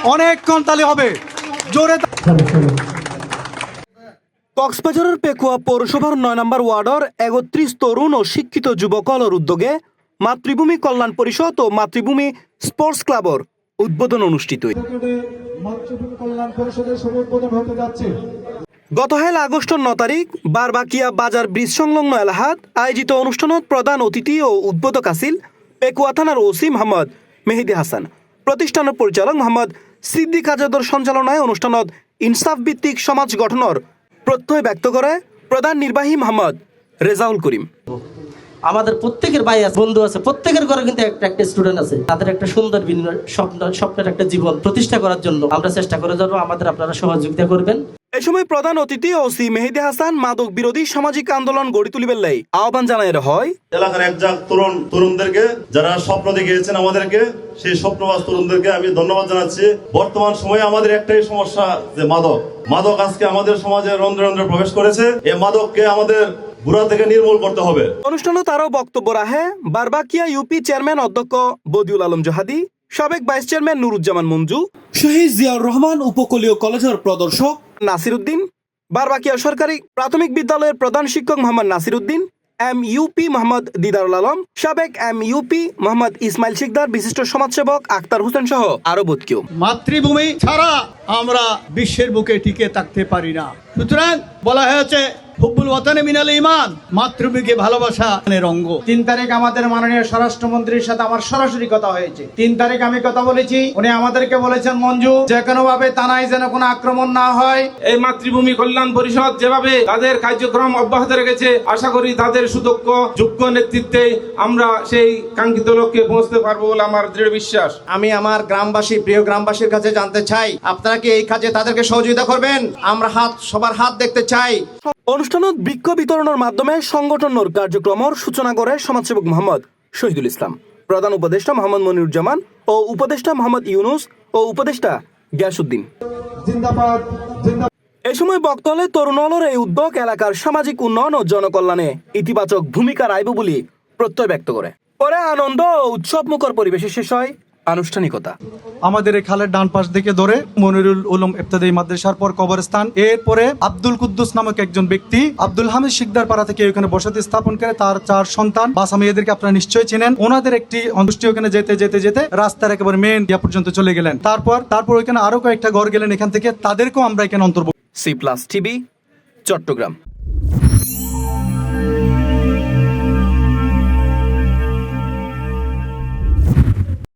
অনেকক্ষণ তালি হবে, জোরে। কক্সবাজারের পেকুয়া পৌরসভার ৯ নম্বর ওয়ার্ডের ৩১ তরুণ ও শিক্ষিত যুবকলের উদ্যোগে মাতৃভূমি কল্যাণ পরিষদ ও মাতৃভূমি স্পোর্টস ক্লাবের উদ্বোধন অনুষ্ঠিত। গত আগস্ট ৯ তারিখ বারবাকিয়া বাজার ব্রিজ সংলগ্ন এলাহাত আয়োজিত অনুষ্ঠানত প্রধান অতিথি ও উদ্বোধক আছিল পেকুয়া থানার ওসি মোহাম্মদ মেহেদি হাসান। প্রতিষ্ঠানের পরিচালক মোহাম্মদ সিদ্দিক আজাদর সঞ্চালনায় অনুষ্ঠানত ইনসাফ ভিত্তিক সমাজ গঠনের প্রত্যয় ব্যক্ত করে প্রধান নির্বাহী মোহাম্মদ রেজাউল করিম। আমাদের প্রত্যেকের ভাই আছে, বন্ধু আছে, প্রত্যেকের ঘরে কিন্তু একটা স্টুডেন্ট আছে। তাদের একটা সুন্দর স্বপ্নের একটা জীবন প্রতিষ্ঠা করার জন্য আমরা চেষ্টা করে যাবো। আমাদের আপনারা সহযোগিতা করবেন। এই সময় প্রধান অতিথি ওসি মেহেদি হাসান মাদক বিরোধী সামাজিক আন্দোলন গড়ি তুলিবেন লাই আহ্বান জানাই হয় এলাকার একজাক তরুণদেরকে যারা স্বপ্ন দেখিয়েছেন আমাদেরকে, সেই স্বপ্নবাজ তরুণদেরকে আমি ধন্যবাদ জানাচ্ছি। বর্তমান সময়ে আমাদের একটাই সমস্যা, যে মাদক আজকে আমাদের সমাজে রন্ধ্রে রন্ধ্রে প্রবেশ করেছে। এই মাদককে আমাদের বুড়া থেকে নির্মূল করতে হবে। অনুষ্ঠানে তারও বক্তব্য রাখে বারবাকিয়া ইউপি চেয়ারম্যান অধ্যক্ষ বদিউল আলম জাহাদি, সাবেক ভাইস চেয়ারম্যান নুরুজ্জামান মঞ্জু, শহীদ জিয়াউর রহমান উপকূলীয় কলেজের প্রদর্শক নাসির উদ্দিন, বারবাকিয়া সরকারি প্রাথমিক বিদ্যালয়ের প্রধান শিক্ষক মোহাম্মদ নাসির উদ্দিন, MUP মোহাম্মদ দিদারুল আলম, সাবেক MUP মোহাম্মদ ইসমাইল শিকদার, বিশিষ্ট সমাজসেবক আক্তার হোসেন সহ আরো বহুত কেউ। মাতৃভূমি ছাড়া আমরা বিশ্বের বুকে টিকে থাকতে পারি না। সুতরাং বলা হয়েছে হুব্বুল ওয়াতানে মিনাল ঈমান, মাতৃভূমিকে ভালোবাসা অঙ্গ। ৩ তারিখ আমাদের মাননীয় স্বরাষ্ট্রমন্ত্রীর সাথে আমার সরাসরি কথা হয়েছে। ৩ তারিখ আমি কথা বলেছি, উনি আমাদেরকে বলেছেন মঞ্জু যে কোনো ভাবে থানায় যেন কোনো আক্রমণ না হয়। এই মাতৃভূমি কল্যাণ পরিষদ যেভাবে তাদের কার্যক্রম অব্যাহত রেখেছে, আশা করি তাদের সুদক্ষ যোগ্য নেতৃত্বে আমরা সেই কাঙ্ক্ষিত লক্ষ্যে পৌঁছতে পারবো বলে আমার দৃঢ় বিশ্বাস। আমি আমার গ্রামবাসী, প্রিয় গ্রামবাসীর কাছে জানতে চাই, আপনারা কি এই কাজে তাদেরকে সহযোগিতা করবেন? আমরা সবার হাত দেখতে চাই। অনুষ্ঠানত বৃক্ষ বিতরণের মাধ্যমে সংগঠনের কার্যক্রমের সূচনা করে সমাজসেবক মোহাম্মদ শহীদুল ইসলাম, প্রধান উপদেষ্টা মোহাম্মদ মনিরুজ্জামান ও উপদেষ্টা মোহাম্মদ ইউনুস ও উপদেষ্টা গ্যাসউদ্দিন। এ সময় বক্তব্যে তরুণলের এই উদ্যোগ এলাকার সামাজিক উন্নয়ন ও জনকল্যাণে ইতিবাচক ভূমিকা রাখব বলে প্রত্যয় ব্যক্ত করে। পরে আনন্দ ও উৎসব মুখর পরিবেশে শেষ হয় আনুষ্ঠানিকতা। আমাদের এই খালের ডান পাশ থেকে ধরে মনিরুল উলুম ইবতেদায়ী মাদ্রাসার পর কবরস্থান, এরপরে আব্দুল কুদ্দুস নামক একজন ব্যক্তি আব্দুল হামিদ শিকদার পাড়া থেকে ওখানে বসতি স্থাপন করে তার 4 সন্তান বাসা মেয়েদেরকে আপনারা নিশ্চয়ই চেনেন। ওনাদের একটি অন্তুষ্টি ওখানে যেতে যেতে যেতে রাস্তার একেবারে মেন ইয়া পর্যন্ত চলে গেলেন। তারপর ওখানে আরো কয়েকটা ঘর গেলেন এখান থেকে, তাদেরকেও আমরা এখানে অন্তর্ভুক্ত। C+ TV Chittagong.